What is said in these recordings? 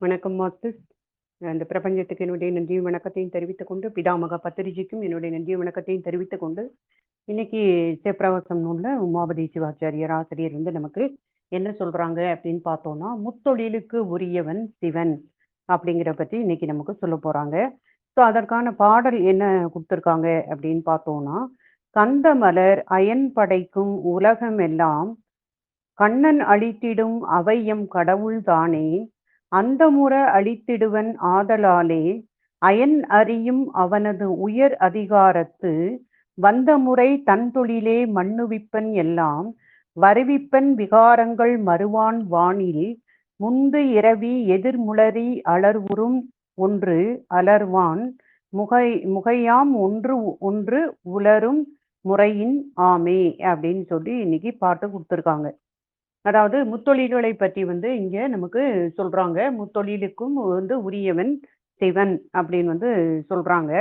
வணக்கம் மாஸ்டர். அந்த பிரபஞ்சத்துக்கு என்னுடைய நன்றியும் வணக்கத்தையும் தெரிவித்துக் கொண்டு, பிதாமக பத்திரிஜிக்கும் என்னுடைய நன்றியும் வணக்கத்தையும் தெரிவித்துக் கொண்டு, இன்னைக்கு சிவப்பிரகாசம் நூல்ல உமாபதி சிவாச்சாரியர் ஆசிரியர் வந்து நமக்கு என்ன சொல்றாங்க அப்படின்னு பார்த்தோம்னா, முத்தொழிலுக்கு உரியவன் சிவன் அப்படிங்கிற பத்தி இன்னைக்கு நமக்கு சொல்ல போறாங்க. ஸோ அதற்கான பாடல் என்ன கொடுத்துருக்காங்க அப்படின்னு பார்த்தோம்னா, கந்த மலர் அயன் படைக்கும் உலகம் எல்லாம் கண்ணன் அளித்திடும் அவையம் கடவுள் தானே அந்தமுற அளித்திடுவன் ஆதலாலே அயன் அறியும் அவனது உயர் அதிகாரத்து வந்தமுறை தன்தொழிலே மண்ணுவிப்பன் எல்லாம் வருவிப்பன் விகாரங்கள் மறுவான் வானில் முந்து இரவி எதிர்முளரி அலர்வுறும் ஒன்று அலர்வான் முகையாம் ஒன்று ஒன்று உலரும் முறையின் ஆமே அப்படின்னு சொல்லி இன்னைக்கு பாட்டு கொடுத்துருக்காங்க. அதாவது முத்தொழில்களை பற்றி வந்து இங்க நமக்கு சொல்றாங்க. முத்தொழிலுக்கும் வந்து உரியவன் சிவன் அப்படின்னு வந்து சொல்றாங்க.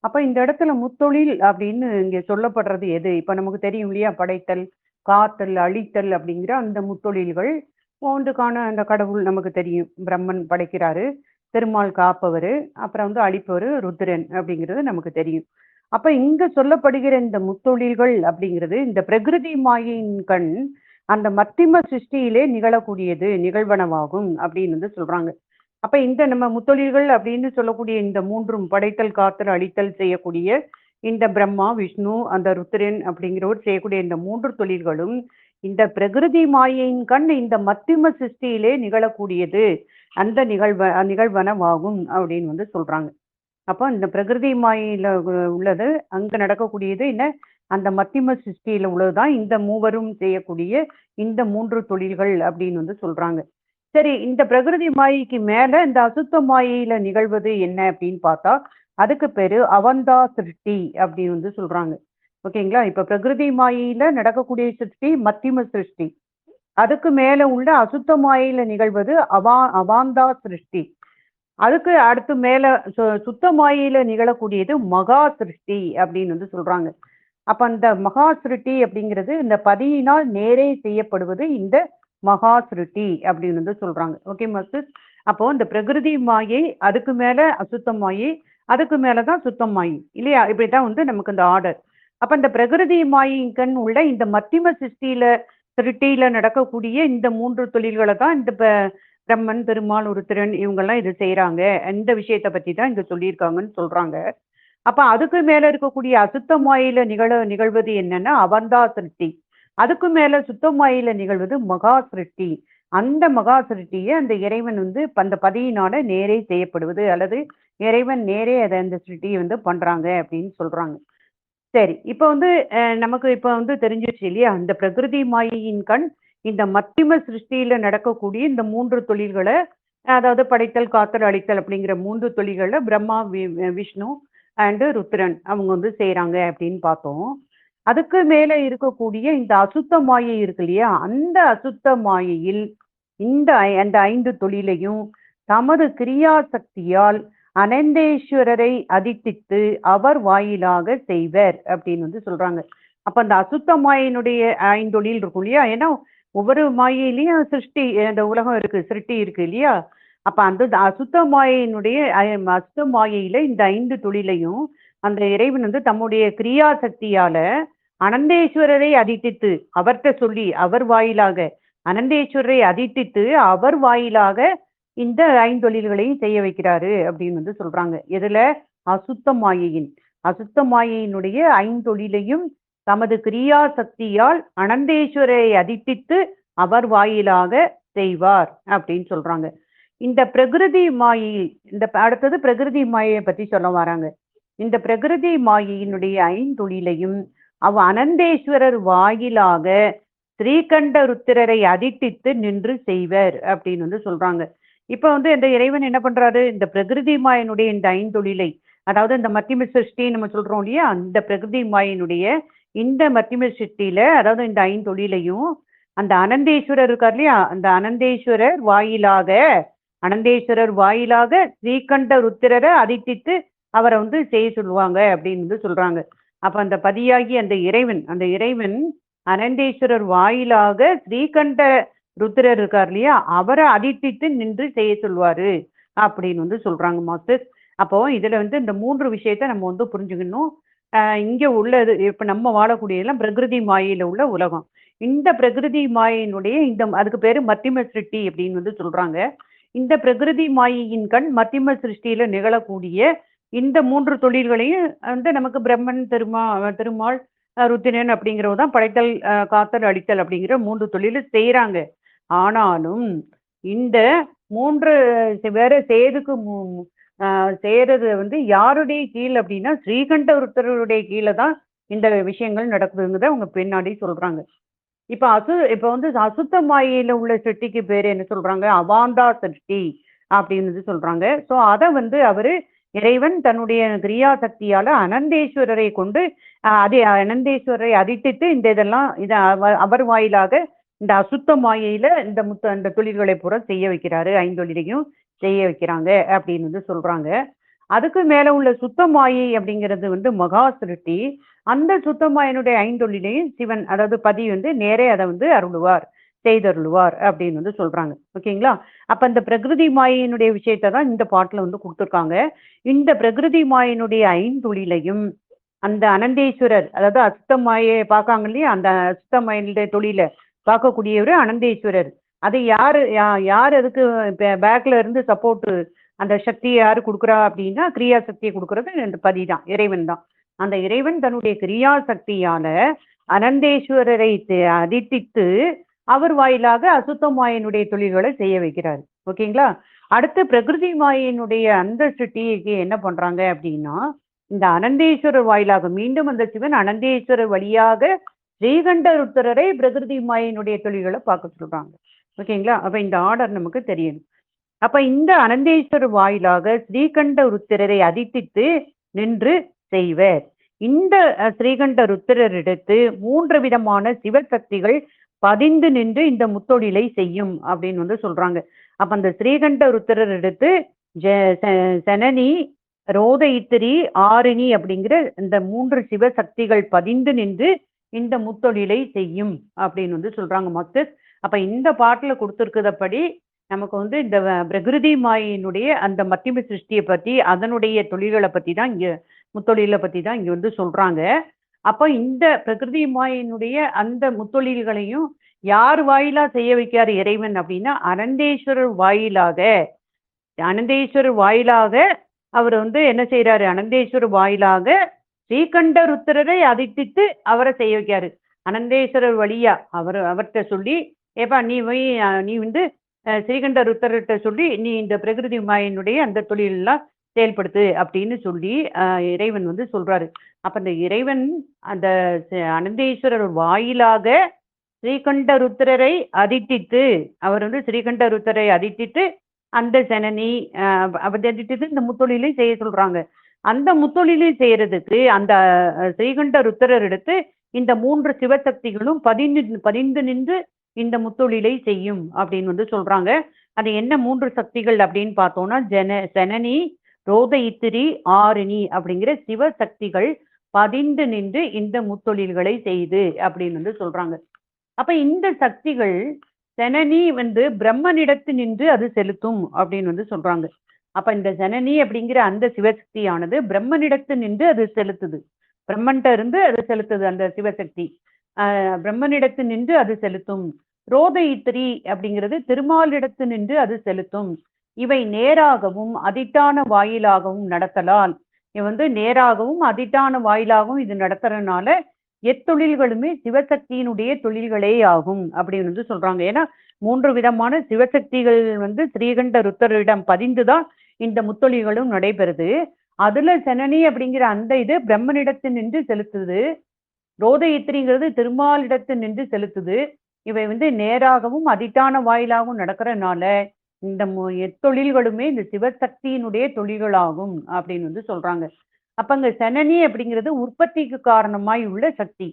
அப்ப இந்த இடத்துல முத்தொழில் அப்படின்னு இங்க சொல்லப்படுறது எது? இப்ப நமக்கு தெரியும் இல்லையா? படைத்தல், காத்தல், அழித்தல் அப்படிங்கிற அந்த முத்தொழில்கள் ஒன்றுக்கான அந்த கடவுள் நமக்கு தெரியும். பிரம்மன் படைக்கிறாரு, திருமால் காப்பவர், அப்புறம் வந்து அழிப்பவர் ருத்ரன் அப்படிங்கிறது நமக்கு தெரியும். அப்ப இங்க சொல்லப்படுகிற இந்த முத்தொழில்கள் அப்படிங்கிறது இந்த பிரகிருதி மாயின் கண் அந்த மத்திம சிருஷ்டியிலே நிகழக்கூடியது, நிகழ்வனவாகும் அப்படின்னு வந்து சொல்றாங்க. அப்ப இந்த நம்ம முத்தொழில்கள் அப்படின்னு சொல்லக்கூடிய இந்த மூன்றும் படைத்தல், காத்தல், அழித்தல் செய்யக்கூடிய இந்த பிரம்மா, விஷ்ணு, அந்த ருத்ரன் அப்படிங்கிறவர் செய்யக்கூடிய இந்த மூன்று தொழில்களும் இந்த பிரகிருதி மாயையின் கண் இந்த மத்திம சிருஷ்டியிலே நிகழக்கூடியது, அந்த நிகழ்வனவாகும் அப்படின்னு வந்து சொல்றாங்க. அப்போ இந்த பிரகிருதி மாயில உள்ளது அங்க நடக்கக்கூடியது என்ன? அந்த மத்திம சிருஷ்டியில உள்ளதுதான் இந்த மூவரும் செய்யக்கூடிய இந்த மூன்று தொழில்கள் அப்படின்னு வந்து சொல்றாங்க. சரி, இந்த பிரகிருதி மாயைக்கு மேல இந்த அசுத்த மாயையில நிகழ்வது என்ன அப்படின்னு பார்த்தா அதுக்கு பேரு அவந்தா சிருஷ்டி அப்படின்னு வந்து சொல்றாங்க. ஓகேங்களா? இப்ப பிரகிருதி மாயையில நடக்கக்கூடிய சிருஷ்டி மத்திம சிருஷ்டி. அதுக்கு மேல உள்ள அசுத்த மாயையில நிகழ்வது அவாந்தா சிருஷ்டி. அதுக்கு அடுத்து மேல சுத்த மாயையில நிகழக்கூடியது மகா சிருஷ்டி அப்படின்னு வந்து சொல்றாங்க. அப்ப அந்த மகா சிருஷ்டி அப்படிங்கிறது இந்த பதியினால் நேரே செய்யப்படுவது இந்த மகா சிருஷ்டி அப்படின்னு வந்து சொல்றாங்க. Okay master. அப்போ இந்த பிரகிருதி மாயை, அதுக்கு மேல அசுத்த மாயை, அதுக்கு மேலதான் சுத்தம் மாயை இல்லையா? இப்படிதான் வந்து நமக்கு இந்த ஆர்டர். அப்ப இந்த பிரகிருதி மாயின்கண் உள்ள இந்த மத்திம சிருஷ்டியில நடக்கக்கூடிய இந்த மூன்று தொழில்களை தான் இந்த பிரம்மன், பெருமாள், உருத்திரன் இவங்கெல்லாம் இது செய்யறாங்க. இந்த விஷயத்தை பத்தி தான் இங்க சொல்லியிருக்காங்கன்னு சொல்றாங்க. அப்ப அதுக்கு மேல இருக்கக்கூடிய அசுத்த மாயில நிகழ்வது என்னன்னா அவந்தா சிருஷ்டி. அதுக்கு மேல சுத்த மாயில நிகழ்வது மகா சிருஷ்டி. அந்த மகா சிருஷ்டியை அந்த இறைவன் வந்து அந்த பதியினால நேரே செய்யப்படுவது, அல்லது இறைவன் நேரே அதை அந்த சிருஷ்டியை வந்து பண்றாங்க அப்படின்னு சொல்றாங்க. சரி, இப்ப வந்து நமக்கு இப்ப வந்து தெரிஞ்சிருச்சு இல்லையா? இந்த பிரகிருதி மாயையின் கண் இந்த மத்திம சிருஷ்டியில நடக்கக்கூடிய இந்த மூன்று தொழில்களை, அதாவது படைத்தல், காத்தல், அழித்தல் அப்படிங்கிற மூன்று தொழில்களை பிரம்மா, விஷ்ணு அண்டு ருத்ரன் அவங்க வந்து செய்யறாங்க அப்படின்னு பார்த்தோம். அதுக்கு மேல இருக்கக்கூடிய இந்த அசுத்த மாயை இருக்கு இல்லையா? அந்த அசுத்த மாயையில் இந்த அந்த 5 தொழிலையும் தமது கிரியா சக்தியால் அனந்தேஸ்வரரை அதித்தித்து அவர் வாயிலாக செய்வர் அப்படின்னு வந்து சொல்றாங்க. அப்ப அந்த அசுத்த மாயினுடைய 5 தொழில் இருக்கும் இல்லையா? ஏன்னா ஒவ்வொரு மாயையிலையும் சிருஷ்டி, அந்த உலகம் இருக்கு, சிருஷ்டி இருக்கு இல்லையா? அப்ப அந்த அசுத்த மாயினுடைய அசுத்த மாயையில இந்த 5 தொழிலையும் அந்த இறைவன் வந்து தம்முடைய கிரியா சக்தியால அனந்தேஸ்வரரை அதித்தித்து அவர்கிட்ட சொல்லி அவர் வாயிலாக அனந்தேஸ்வரரை அதித்தித்து அவர் வாயிலாக இந்த 5 தொழில்களையும் செய்ய வைக்கிறாரு அப்படின்னு வந்து சொல்றாங்க. எதுல? அசுத்த மாயையினுடைய 5 தொழிலையும் தமது கிரியா சக்தியால் அனந்தேஸ்வரரை அதித்தித்து அவர் வாயிலாக செய்வார் அப்படின்னு சொல்றாங்க. இந்த பிரகிருதி மாயை, இந்த அடுத்தது பிரகிருதி மாயை பத்தி சொல்ல வராங்க. இந்த பிரகிருதி மாயையினுடைய 5 தொழிலையும் அனந்தேஸ்வரர் வாயிலாக ஸ்ரீகண்ட ருத்திரரை அதிட்டித்து நின்று செய்வர் அப்படின்னு வந்து சொல்றாங்க. இப்ப வந்து இந்த இறைவன் என்ன பண்றாரு? இந்த பிரகிருதி மாயனுடைய இந்த 5 தொழிலை, அதாவது இந்த மத்திம சிருஷ்டி நம்ம சொல்றோம் இல்லையா? அந்த பிரகிருதி மாயனுடைய இந்த மத்திம சிருஷ்டியில, அதாவது இந்த 5 தொழிலையும் அந்த அனந்தேஸ்வரர் இருக்கார் இல்லையா? அந்த அனந்தேஸ்வரர் வாயிலாக ஸ்ரீகண்ட ருத்திரரை அதிட்டித்து அவரை வந்து செய்ய சொல்லுவாங்க அப்படின்னு வந்து சொல்றாங்க. அப்ப அந்த பதியாகி அந்த இறைவன் அனந்தேஸ்வரர் வாயிலாக ஸ்ரீகண்ட ருத்ரர் இருக்கார் இல்லையா, அவரை அதிர்த்தித்து நின்று செய்ய சொல்வாரு அப்படின்னு வந்து சொல்றாங்க மாஸ்டர். அப்போ இதுல வந்து இந்த 3 விஷயத்த நம்ம வந்து புரிஞ்சுக்கணும். இங்க உள்ளது இப்ப நம்ம வாழக்கூடியதெல்லாம் பிரகிருதி மாயையில உள்ள உலகம். இந்த பிரகிருதி மாயையினுடைய இந்த அதுக்கு பேரு மத்தியம சிருஷ்டி அப்படின்னு வந்து சொல்றாங்க. இந்த பிரகிருதி மாயையின் கண் மத்தியம சிருஷ்டியில நிகழக்கூடிய இந்த 3 தொழில்களையும் வந்து நமக்கு பிரம்மன், திருமால், ருத்திரன் அப்படிங்கிறவங்க தான் படைத்தல், காத்தல், அழித்தல் அப்படிங்கிற 3 தொழில செய்றாங்க. ஆனாலும் இந்த 3 வேற செய்யறதுக்கு செய்யறது வந்து யாருடைய கீழ் அப்படின்னா ஸ்ரீகண்ட ருத்ரருடைய கீழே தான் இந்த விஷயங்கள் நடக்குதுங்கிறத அவங்க பின்னாடி சொல்றாங்க. இப்ப வந்து அசுத்த மாயையில உள்ள சிருஷ்டிக்கு பேரு என்ன சொல்றாங்க? அவாந்தா சிருஷ்டி அப்படின்னு சொல்றாங்க. சோ அத வந்து அவரு இறைவன் தன்னுடைய கிரியா சக்தியால அனந்தேஸ்வரரை கொண்டு அதே அனந்தேஸ்வரரை அதித்தித்து இந்த இதெல்லாம் அவர் வாயிலாக இந்த அசுத்த மாயையில இந்த தொழில்களை பூரா செய்ய வைக்கிறாரு. 5 தொழிலையும் செய்ய வைக்கிறாங்க அப்படின்னு வந்து சொல்றாங்க. அதுக்கு மேல உள்ள சுத்த மாயை அப்படிங்கிறது வந்து மகா சிருஷ்டி. அந்த சுத்த மாயனுடைய 5 தொழிலையும் சிவன் அதாவது பதி வந்து நேரே அதை வந்து அருளுவார், செய்தருளுவார் அப்படின்னு வந்து சொல்றாங்க. ஓகேங்களா? அப்ப இந்த பிரகிருதி மாயினுடைய விஷயத்தை தான் இந்த பாட்டுல வந்து கொடுத்துருக்காங்க. இந்த பிரகிருதி மாயினுடைய 5 தொழிலையும் அந்த அனந்தேஸ்வரர் அதாவது அசுத்த மாயை பார்க்காங்க இல்லையா, அந்த அசுத்த மாயினுடைய தொழில பார்க்கக்கூடியவர் அனந்தேஸ்வரர். அது யார் அதுக்கு பேக்ல இருந்து சப்போர்ட் அந்த சக்தியை யாரு கொடுக்குறா அப்படின்னா கிரியா சக்தியை கொடுக்கறது அந்த பதி தான், இறைவன் தான். அந்த இறைவன் தன்னுடைய கிரியா சக்தியால அனந்தேஸ்வரரை அதித்தித்து அவர் வாயிலாக அசுத்த மாயனுடைய தொழில்களை செய்ய வைக்கிறாரு. ஓகேங்களா? அடுத்து பிரகிருதி மாயனுடைய அந்த சிருஷ்டிக்கு என்ன பண்றாங்க அப்படின்னா இந்த அனந்தேஸ்வரர் வாயிலாக மீண்டும் அந்த சிவன் அனந்தேஸ்வரர் வழியாக ஸ்ரீகண்ட ருத்ரரை பிரகிருதி மாயனுடைய தொழில்களை பார்க்க சொல்றாங்க. ஓகேங்களா? அப்ப இந்த ஆர்டர் நமக்கு தெரியணும். அப்ப இந்த அனந்தேஸ்வரர் வாயிலாக ஸ்ரீகண்ட ருத்திரரை அதித்தித்து நின்று செய்வர். இந்த ஸ்ரீகண்ட ருத்திரரிடத்து 3 விதமான சிவசக்திகள் பதிந்து நின்று இந்த முத்தொழிலை செய்யும் அப்படின்னு வந்து சொல்றாங்க. அப்ப அந்த ஸ்ரீகண்ட ருத்திரர் எடுத்து சனனி, ரோதயித்திரி, ஆரிணி அப்படிங்கிற இந்த 3 சிவசக்திகள் பதிந்து நின்று இந்த முத்தொழிலை செய்யும் அப்படின்னு வந்து சொல்றாங்க மாஸ்டர். அப்ப இந்த பாட்டுல கொடுத்திருக்கிறபடி நமக்கு வந்து இந்த பிரகிருதி மாயினுடைய அந்த மத்தியம சிருஷ்டியை பத்தி அதனுடைய தொழில்களை பத்தி தான் இங்க முத்தொழிலை பத்தி தான் இங்க வந்து சொல்றாங்க. அப்ப இந்த பிரகிருதி மாயினுடைய அந்த முத்தொழில்களையும் யார் வாயிலா செய்ய வைக்காரு இறைவன் அப்படின்னா அனந்தேஸ்வரர் வாயிலாக அவர் வந்து என்ன செய்யறாரு? அனந்தேஸ்வரர் வாயிலாக ஸ்ரீகண்ட ருத்திரரை அதித்தித்து அவரை செய்ய வைக்காரு. அனந்தேஸ்வரர் வழியா அவர்கிட்ட சொல்லி ஏப்பா நீ வந்து ஸ்ரீகண்ட ருத்தர்கிட்ட சொல்லி நீ இந்த பிரகிருதி மாயினுடைய அந்த தொழிலெல்லாம் செயல்படுத்து அப்படின்னு சொல்லி இறைவன் வந்து சொல்றாரு. அப்ப இந்த இறைவன் அந்த அனந்தேஸ்வரர் வாயிலாக ஸ்ரீகண்ட ருத்திரரை அதித்தித்து அவர் வந்து ஸ்ரீகண்ட ருத்தரை அதித்தித்து அந்த ஜனனி அதித்தித்து இந்த முத்தொழிலை செய்ய சொல்றாங்க. அந்த முத்தொழிலை செய்யறதுக்கு அந்த ஸ்ரீகண்ட ருத்திரர் எடுத்து இந்த 3 சிவசக்திகளும் பதிந்து நின்று இந்த முத்தொழிலை செய்யும் அப்படின்னு வந்து சொல்றாங்க. அது என்ன 3 சக்திகள் அப்படின்னு பார்த்தோம்னா ஜனனி, ரோதயித்திரி, ஆரிணி அப்படிங்கிற சிவசக்திகள் பதிந்து நின்று இந்த முத்தொழில்களை செய்து அப்படின்னு வந்து சொல்றாங்க. அப்ப இந்த சக்திகள் ஜனனி வந்து பிரம்மனிடத்து நின்று அது செலுத்தும் அப்படின்னு வந்து சொல்றாங்க. அப்ப இந்த ஜனனி அப்படிங்கிற அந்த சிவசக்தியானது பிரம்மனிடத்து நின்று அது செலுத்துது. பிரம்மன்ட்ட இருந்து அது செலுத்துது அந்த சிவசக்தி. பிரம்மனிடத்து நின்று அது செலுத்தும். ரோதயித்திரி அப்படிங்கிறது திருமாலிடத்து நின்று அது செலுத்தும். இவை நேராகவும் அதிட்டான வாயிலாகவும் நடத்தலால் இது வந்து நேராகவும் அதிட்டான வாயிலாகவும் இது நடத்துறதுனால எத்தொழில்களுமே சிவசக்தியினுடைய தொழில்களே ஆகும் அப்படின்னு வந்து சொல்றாங்க. ஏன்னா 3 விதமான சிவசக்திகள் வந்து ஸ்ரீகண்ட ருத்தரிடம் பதிந்துதான் இந்த முத்தொழில்களும் நடைபெறுது. அதுல ஜனனி அப்படிங்கிற அந்த இது பிரம்மனிடத்து நின்று செலுத்துது. ரோதயித்திரிங்கிறது திருமாலிடத்து நின்று செலுத்துது. இவை வந்து நேராகவும் அதிட்டான வாயிலாகவும் நடக்கிறதுனால இந்த எத்தொழில்களுமே இந்த சிவசக்தியினுடைய தொழில்களாகும் அப்படின்னு வந்து சொல்றாங்க. அப்ப அங்க சனனி அப்படிங்கிறது உற்பத்திக்கு காரணமாய் உள்ள சக்தி,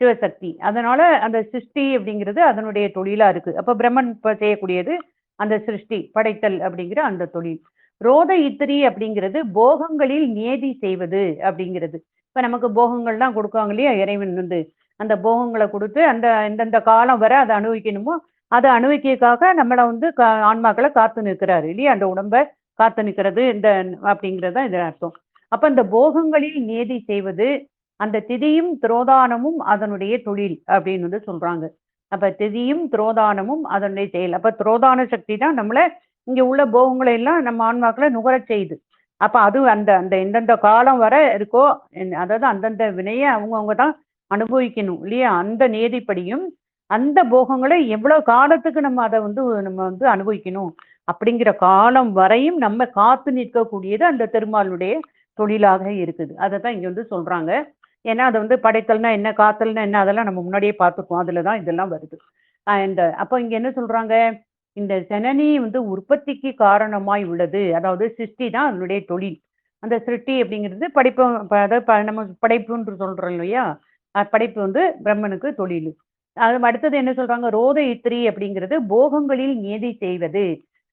சிவசக்தி. அதனால அந்த சிருஷ்டி அப்படிங்கிறது அதனுடைய தொழிலா இருக்கு. அப்ப பிரம்மன் செய்யக்கூடியது அந்த சிருஷ்டி, படைத்தல் அப்படிங்கிற அந்த தொழில். ரோதயித்திரி அப்படிங்கிறது போகங்களில் நியதி செய்வது அப்படிங்கிறது. இப்ப நமக்கு போகங்கள்லாம் கொடுக்காங்க இல்லையா இறைவன் வந்து அந்த போகங்களை கொடுத்து அந்த எந்தெந்த காலம் வரை அதை அனுபவிக்கணுமோ அதை அனுபவிக்கிறதுக்காக நம்மளை வந்து ஆன்மாக்களை காத்து நிற்கிறாரு இல்லையா, அந்த உடம்ப காத்து நிற்கிறது இந்த அப்படிங்கிறது தான் இது அர்த்தம். அப்ப இந்த போகங்களில் நியதி செய்வது அந்த திதியும் துரோதானமும் அதனுடைய தொழில் அப்படின்னு வந்து சொல்றாங்க. அப்ப திதியும் துரோதானமும் அதனுடைய செயல். அப்ப துரோதான சக்தி தான் நம்மள இங்க உள்ள போகங்களை எல்லாம் நம்ம ஆன்மாக்களை நுகரச் செய்யுது. அப்ப அது அந்த அந்த எந்தெந்த காலம் வர இருக்கோ, அதாவது அந்தந்த வினையை அவங்கவுங்க தான் அனுபவிக்கணும் இல்லையா, அந்த நியதிப்படியும் அந்த போகங்களை எவ்வளவு காலத்துக்கு நம்ம வந்து அனுபவிக்கணும் அப்படிங்கிற காலம் வரையும் நம்ம காத்து நிற்கக்கூடியது அந்த திருமாலுடைய தொழிலாக இருக்குது. அதை தான் இங்க வந்து சொல்றாங்க. ஏன்னா அதை வந்து படைத்தல்னா என்ன, காத்தல்னா என்ன, அதெல்லாம் நம்ம முன்னாடியே பார்த்துக்குவோம். அதுலதான் இதெல்லாம் வருது. இந்த அப்போ இங்க என்ன சொல்றாங்க, இந்த ஜனனி வந்து உற்பத்திக்கு காரணமாய் உள்ளது. அதாவது சிருஷ்டி தான் அதனுடைய தொழில். அந்த சிருஷ்டி அப்படிங்கிறது படைப்பு, அதாவது நம்ம படைப்புன்னு சொல்றோம் இல்லையா, படைப்பு வந்து பிரம்மனுக்கு தொழில். அது அடுத்தது என்ன சொல்றாங்க, ரோத இத்திரி அப்படிங்கிறது போகங்களில் நியதி செய்வது.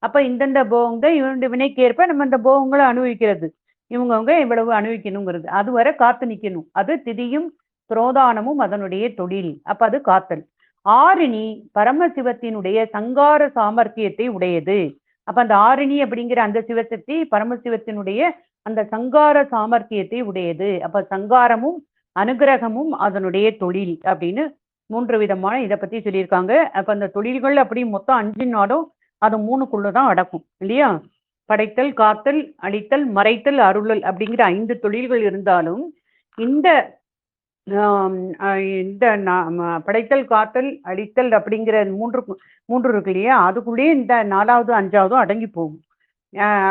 அப்ப இந்தந்த போகங்க இவனுடைய வினைக்கேற்ப நம்ம இந்த போகங்களை அனுபவிக்கிறது. இவங்கவுங்க இவ்வளவு அனுபவிக்கணுங்கிறது, அது வரை காத்து நிக்கணும். அது திதியும் துரோதானமும் அதனுடைய தொழில். அப்ப அது காத்தல். ஆரிணி பரமசிவத்தினுடைய சங்கார சாமர்த்தியத்தை உடையது. அப்ப அந்த ஆரிணி அப்படிங்கிற அந்த சிவசக்தி பரமசிவத்தினுடைய அந்த சங்கார சாமர்த்தியத்தை உடையது. அப்ப சங்காரமும் அனுகிரகமும் அதனுடைய தொழில் அப்படின்னு 3 விதமான இதை பத்தி சொல்லியிருக்காங்க. அப்ப அந்த தொழில்கள் அப்படி மொத்தம் 5 நாடும் அது 3க்குள்ளதான் அடக்கும் இல்லையா. படைத்தல், காத்தல், அழித்தல், மறைத்தல், அருளல் அப்படிங்கிற 5 தொழில்கள் இருந்தாலும் இந்த இந்த படைத்தல், காத்தல், அழித்தல் அப்படிங்கிற மூன்று இருக்கு இல்லையா, அதுக்குள்ளேயே இந்த 4வது 5வதும் அடங்கி போகும்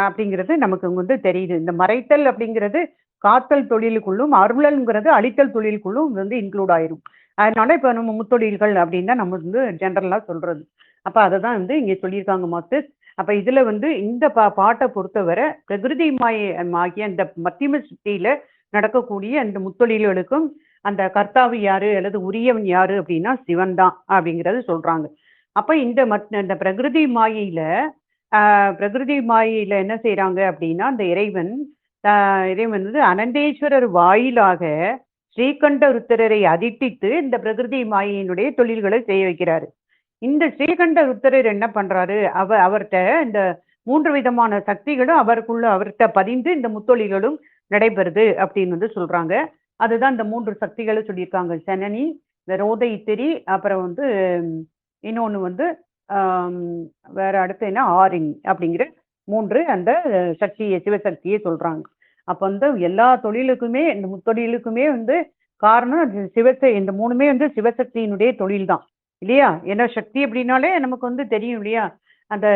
அப்படிங்கிறது நமக்கு வந்து தெரியுது. இந்த மறைத்தல் அப்படிங்கிறது காத்தல் தொழிலுக்குள்ளும், அருளல்ங்கிறது அழித்தல் தொழிலுக்குள்ளும் வந்து இன்க்ளூட் ஆயிரும். அதனால இப்ப நம்ம முத்தொழில்கள் அப்படின்னு தான் நம்ம வந்து ஜென்ரலா சொல்றது. அப்ப அதை தான் வந்து இங்க சொல்லியிருக்காங்க மாஸ்டர். அப்ப இதுல வந்து இந்த பாட்டை பொறுத்தவரை பிரகிருதி ஆகிய இந்த மத்தியம சுத்தியில நடக்கக்கூடிய அந்த முத்தொழில்களுக்கும் அந்த கர்த்தாவு யாரு அல்லது உரியவன் யாரு அப்படின்னா சிவன் தான் அப்படிங்கறது சொல்றாங்க. அப்ப இந்த பிரகிருதி மாயையில என்ன செய்யறாங்க அப்படின்னா, அந்த இறைவன் வந்து அனந்தேஸ்வரர் வாயிலாக ஸ்ரீகண்ட ருத்திரரை அதிட்டித்து இந்த பிரகிருதி மாயையினுடைய தொழில்களை செய்ய வைக்கிறாரு. இந்த ஸ்ரீகண்ட ருத்திரர் என்ன பண்றாரு, அவர்கிட்ட இந்த 3 விதமான சக்திகளும் அவர்கிட்ட பதிந்து இந்த முத்தொழில்களும் நடைபெறுது அப்படின்னு வந்து சொல்றாங்க. அதுதான் இந்த 3 சக்திகளை சொல்லியிருக்காங்க. சனனி, இந்த ரோத இத்திரி, அப்புறம் வந்து இன்னொன்னு வந்து வேற அடுத்து என்ன ஆரிணி அப்படிங்கிற 3 அந்த சக்தியை, சிவசக்தியை சொல்றாங்க. அப்ப வந்து எல்லா தொழிலுக்குமே இந்த முத்தொழிலுக்குமே வந்து காரணம் இந்த 3மே வந்து சிவசக்தியினுடைய தொழில் தான் இல்லையா. ஏன்னா சக்தி அப்படின்னாலே நமக்கு வந்து தெரியும் இல்லையா, அந்த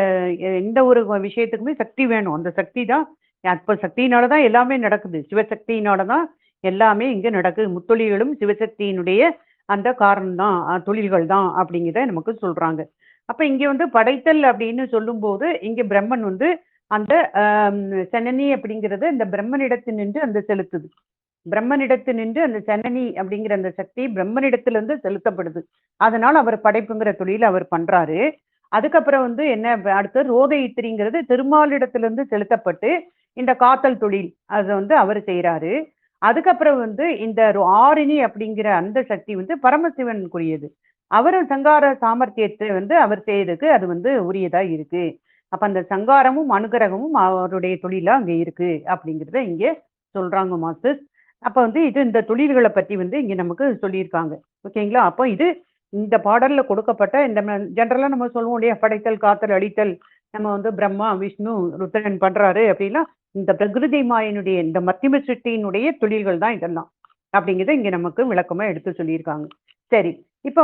எந்த ஒரு விஷயத்துக்குமே சக்தி வேணும். அந்த சக்தி தான், அப்ப சக்தியினாலதான் எல்லாமே நடக்குது. சிவசக்தியினாலதான் எல்லாமே இங்க நடக்குது. முத்தொழில்களும் சிவசக்தியினுடைய அந்த காரணம் தான், தொழில்கள் தான் அப்படிங்கிறத நமக்கு சொல்றாங்க. அப்ப இங்க வந்து படைத்தல் அப்படின்னு சொல்லும் போது இங்க பிரம்மன் வந்து அந்த சனனி அப்படிங்கிறது இந்த பிரம்மனிடத்து நின்று அந்த செலுத்துது. பிரம்மனிடத்து நின்று அந்த சனனி அப்படிங்கிற அந்த சக்தி பிரம்மனிடத்திலிருந்து செலுத்தப்படுது. அதனால அவர் படைப்புங்கிற தொழில் அவர் பண்றாரு. அதுக்கப்புறம் வந்து என்ன அடுத்து ரோத இத்திரிங்கிறது திருமாலிடத்திலிருந்து செலுத்தப்பட்டு இந்த காத்தல் தொழில் அதை வந்து அவர் செய்யறாரு. அதுக்கப்புறம் வந்து இந்த ஆரிணி அப்படிங்கிற அந்த சக்தி வந்து பரமசிவனுக்குரியது. அவர் சங்கார சாமர்த்தியத்தை வந்து அவர் செய்யறதுக்கு அது வந்து உரியதா இருக்கு. அப்ப அந்த சங்காரமும் அனுகிரகமும் அவருடைய தொழிலா அங்க இருக்கு அப்படிங்கிறத இங்க சொல்றாங்க மாஸ்டர். அப்ப வந்து இது இந்த தொழில்களை பத்தி வந்து இங்க நமக்கு சொல்லியிருக்காங்க. ஓகேங்களா. அப்போ இது இந்த பாடல்ல கொடுக்கப்பட்ட இந்த ஜென்ரலா நம்ம சொல்லுவோம் இல்லையா, படைத்தல், காத்தல், அழித்தல் நம்ம வந்து பிரம்மா, விஷ்ணு, ருத்ரன் பண்றாரு அப்படின்னா இந்த பிரகிருதி மாயினுடைய இந்த மத்தியம சிருஷ்டியினுடைய தொழில்கள் தான் இதெல்லாம் அப்படிங்கிறத இங்க நமக்கு விளக்கமா எடுத்து சொல்லியிருக்காங்க. சரி, இப்போ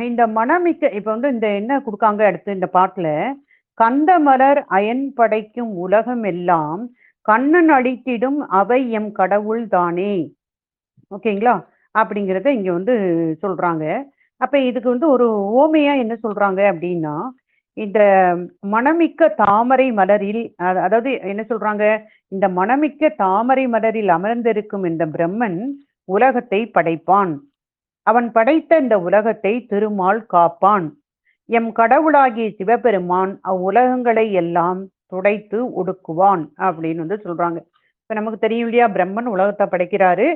இந்த மனமிக்க இப்ப வந்து இந்த என்ன கொடுக்காங்க அடுத்து இந்த பாட்டுல, கந்த மலர் அயன் படைக்கும் உலகம் எல்லாம் கண்ணன் அடித்திடும் அவை எம் கடவுள் தானே. ஓகேங்களா. அப்படிங்கிறத இங்க வந்து சொல்றாங்க. அப்ப இதுக்கு வந்து ஒரு ஓமையா என்ன சொல்றாங்க அப்படின்னா, இந்த மணமிக்க தாமரை மலரில் அதாவது என்ன சொல்றாங்க, இந்த மணமிக்க தாமரை மலரில் அமர்ந்திருக்கும் இந்த பிரம்மன் உலகத்தை படைப்பான். அவன் படைத்த இந்த உலகத்தை திருமால் காப்பான். எம் கடவுளாகிய சிவபெருமான் அவ்வுலகங்களை எல்லாம் துடைத்து ஒடுக்குவான் அப்படின்னு வந்து சொல்றாங்க. இப்ப நமக்கு தெரியும் இல்லையா, பிரம்மன் உலகத்தை படைக்கிறாரு.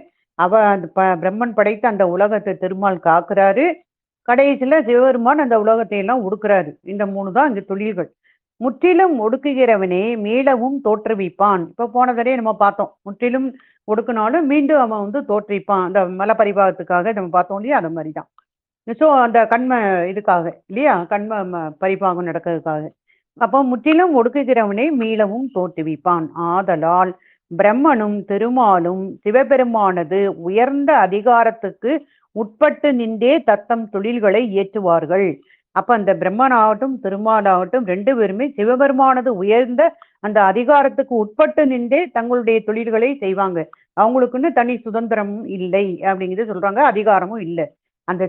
பிரம்மன் படைத்த அந்த உலகத்தை திருமால் காக்குறாரு. கடைசியில சிவபெருமான் அந்த உலகத்தை எல்லாம் ஒடுக்குறாரு. இந்த 3 தான் இந்த தொழில்கள். முற்றிலும் ஒடுக்குகிறவனே மீளவும் தோற்றுவிப்பான். இப்ப போன தடவை நம்ம பார்த்தோம். முற்றிலும் ஒடுக்குனாலும் மீண்டும் அவன் வந்து தோற்றுவிப்பான். அந்த மலபரிபாகத்துக்காக நம்ம பார்த்தோம் இல்லையா? அது மாரி தான். ஸோ அந்த கண்ம இதுக்காக இல்லையா? பரிபாகம் நடக்கிறதுக்காக. அப்போ முற்றிலும் ஒடுக்குகிறவனே மீளவும் தோற்றுவிப்பான். ஆதலால் பிரம்மனும் திருமாலும் சிவபெருமானது உயர்ந்த அதிகாரத்துக்கு உட்பட்டு நின்றே தத்தம் தொழில்களை இயற்றுவார்கள். அப்ப அந்த பிரம்மனாகட்டும் திருமாலாகட்டும் 2 பேருமே சிவபெருமானது உயர்ந்த அந்த அதிகாரத்துக்கு உட்பட்டு நின்றே தங்களுடைய தொழில்களை செய்வாங்க. அவங்களுக்குன்னு தனி சுதந்திரமும் இல்லை அப்படிங்கிறது சொல்றாங்க. அதிகாரமும் இல்லை. அந்த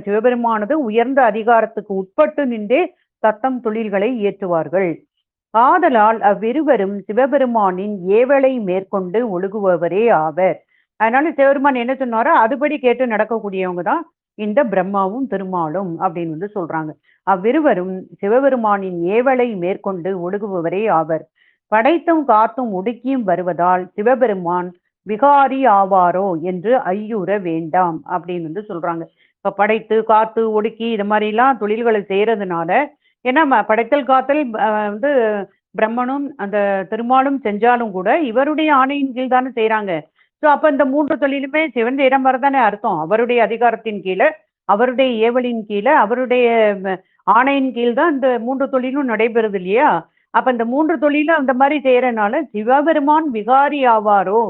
சிவபெருமானது உயர்ந்த அதிகாரத்துக்கு உட்பட்டு நின்றே தத்தம் தொழில்களை இயற்றுவார்கள். ஆதலால் அவ்விருவரும் சிவபெருமானின் ஏவலை மேற்கொண்டு ஒழுகுபவரே ஆவர். அதனால சிவபெருமான் என்ன சொன்னாரோ அதுபடி கேட்டு நடக்கக்கூடியவங்க தான் இந்த பிரம்மாவும் திருமாலும் அப்படின்னு வந்து சொல்றாங்க. அவ்விருவரும் சிவபெருமானின் ஏவலை மேற்கொண்டு ஒழுகுபவரே ஆவர். படைத்தும் காத்தும் ஒடுக்கியும் வருவதால் சிவபெருமான் விகாரி ஆவாரோ என்று ஐயுற வேண்டாம் அப்படின்னு வந்து சொல்றாங்க. இப்ப படைத்து காத்து ஒடுக்கி இது மாதிரிலாம் தொழில்களை செய்யறதுனால, ஏன்னா படைத்தல் காத்தல் வந்து பிரம்மனும் அந்த திருமாலும் செஞ்சாலும் கூட இவருடைய ஆணையின் கீழ் தானே செய்யறாங்க. ஸோ அப்ப இந்த 3 தொழிலுமே சிவன் செய்யற மாதிரி தானே அர்த்தம். அவருடைய அதிகாரத்தின் கீழே, அவருடைய ஏவலின் கீழே, அவருடைய ஆணையின் கீழ் தான் இந்த 3 தொழிலும் நடைபெறுது இல்லையா? அப்ப இந்த 3 தொழிலும் அந்த மாதிரி செய்யறதுனால சிவபெருமான் விகாரி ஆவாரோ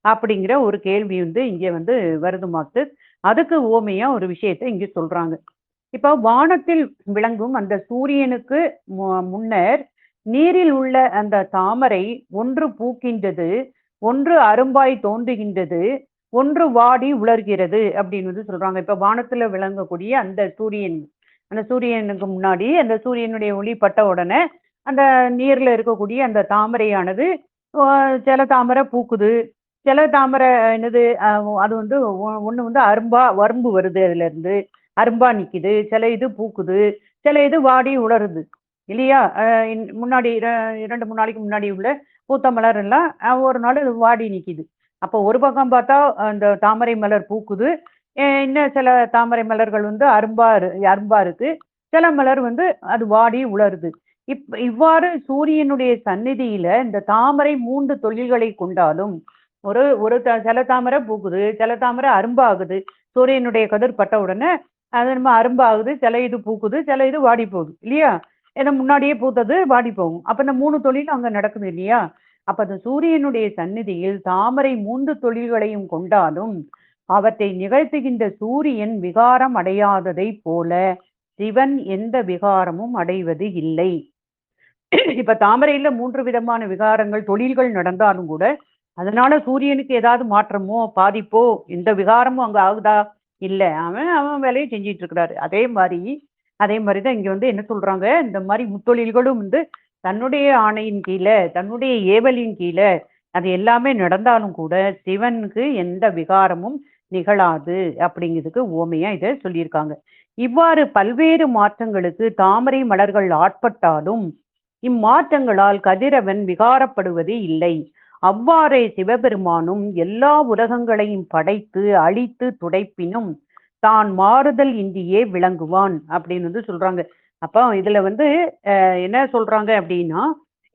அப்படிங்கிற ஒரு கேள்வி வந்து இங்க வந்து வருதுமாத்து. அதுக்கு ஓமையா ஒரு விஷயத்தை இங்க சொல்றாங்க. இப்ப வானத்தில் விளங்கும் அந்த சூரியனுக்கு முன்னர் நீரில் உள்ள அந்த தாமரை ஒன்று பூக்கின்றது, ஒன்று அரும்பாய் தோன்றுகின்றது, ஒன்று வாடி உலர்கிறது அப்படின்னு வந்து சொல்றாங்க. இப்ப வானத்துல விளங்கக்கூடிய அந்த சூரியனுக்கு முன்னாடி அந்த சூரியனுடைய ஒளி பட்ட உடனே அந்த நீர்ல இருக்கக்கூடிய அந்த தாமரையானது சில தாமரை பூக்குது, சில தாமரை என்னது அது வந்து ஒண்ணு வந்து வறும்பு வருது, அதுல இருந்து அரும்பா நிக்குது, சில இது பூக்குது, சில இது வாடி உலருது இல்லையா? முன்னாடி 2-3 நாளைக்கு முன்னாடி உள்ள பூத்த மலர் எல்லாம் ஒரு நாள் வாடி நிக்குது. அப்போ ஒரு பக்கம் பார்த்தா அந்த தாமரை மலர் பூக்குது, இன்னும் சில தாமரை மலர்கள் வந்து அரும்பா இருக்கு, சில மலர் வந்து அது வாடி உலருது. இவ்வாறு சூரியனுடைய சந்நிதியில இந்த தாமரை 3 தொழில்களை கொண்டாலும் ஒரு ஒரு சில தாமரை பூக்குது, சில தாமரை அரும்பாகுது. சூரியனுடைய கதிர் பட்ட உடனே அது நம்ம அரும்பாகுது, சில இது பூக்குது, சில இது வாடி போகுது இல்லையா? ஏன்னா முன்னாடியே பூத்தது வாடி போகும். அப்ப இந்த 3 தொழிலும் அங்க நடக்குது இல்லையா? அப்ப அந்த சூரியனுடைய சந்நிதியில் தாமரை 3 தொழில்களையும் கொண்டாலும் அவற்றை நிகழ்த்துகின்ற சூரியன் விகாரம் அடையாததை போல சிவன் எந்த விகாரமும் அடைவது இல்லை. இப்ப தாமரையில 3 விதமான விகாரங்கள் தொழில்கள் நடந்தாலும் கூட அதனால சூரியனுக்கு ஏதாவது மாற்றமோ பாதிப்போ எந்த விகாரமும் அங்க ஆகுதா? இல்ல. அவன் வேலையை செஞ்சிட்டு இருக்கிறாரு. அதே மாதிரிதான் இங்க வந்து என்ன சொல்றாங்க, இந்த மாதிரி முத்தொழில்களும் வந்து தன்னுடைய ஆணையின் கீழே, தன்னுடைய ஏவலின் கீழே அது எல்லாமே நடந்தாலும் கூட சிவனுக்கு எந்த விகாரமும் நிகழாது அப்படிங்கிறதுக்கு ஓமையா இதை சொல்லியிருக்காங்க. இவ்வாறு பல்வேறு மாற்றங்களுக்கு தாமரை மலர்கள் ஆட்பட்டாலும் இம்மாற்றங்களால் கதிரவன் விகாரப்படுவது இல்லை. அவ்வாறே சிவபெருமானும் எல்லா உலகங்களையும் படைத்து அழித்து துடைப்பினும் தான் மாறுதல் இன்றியே விளங்குவான் அப்படின்னு வந்து சொல்றாங்க. அப்போ இதுல வந்து என்ன சொல்றாங்க அப்படின்னா,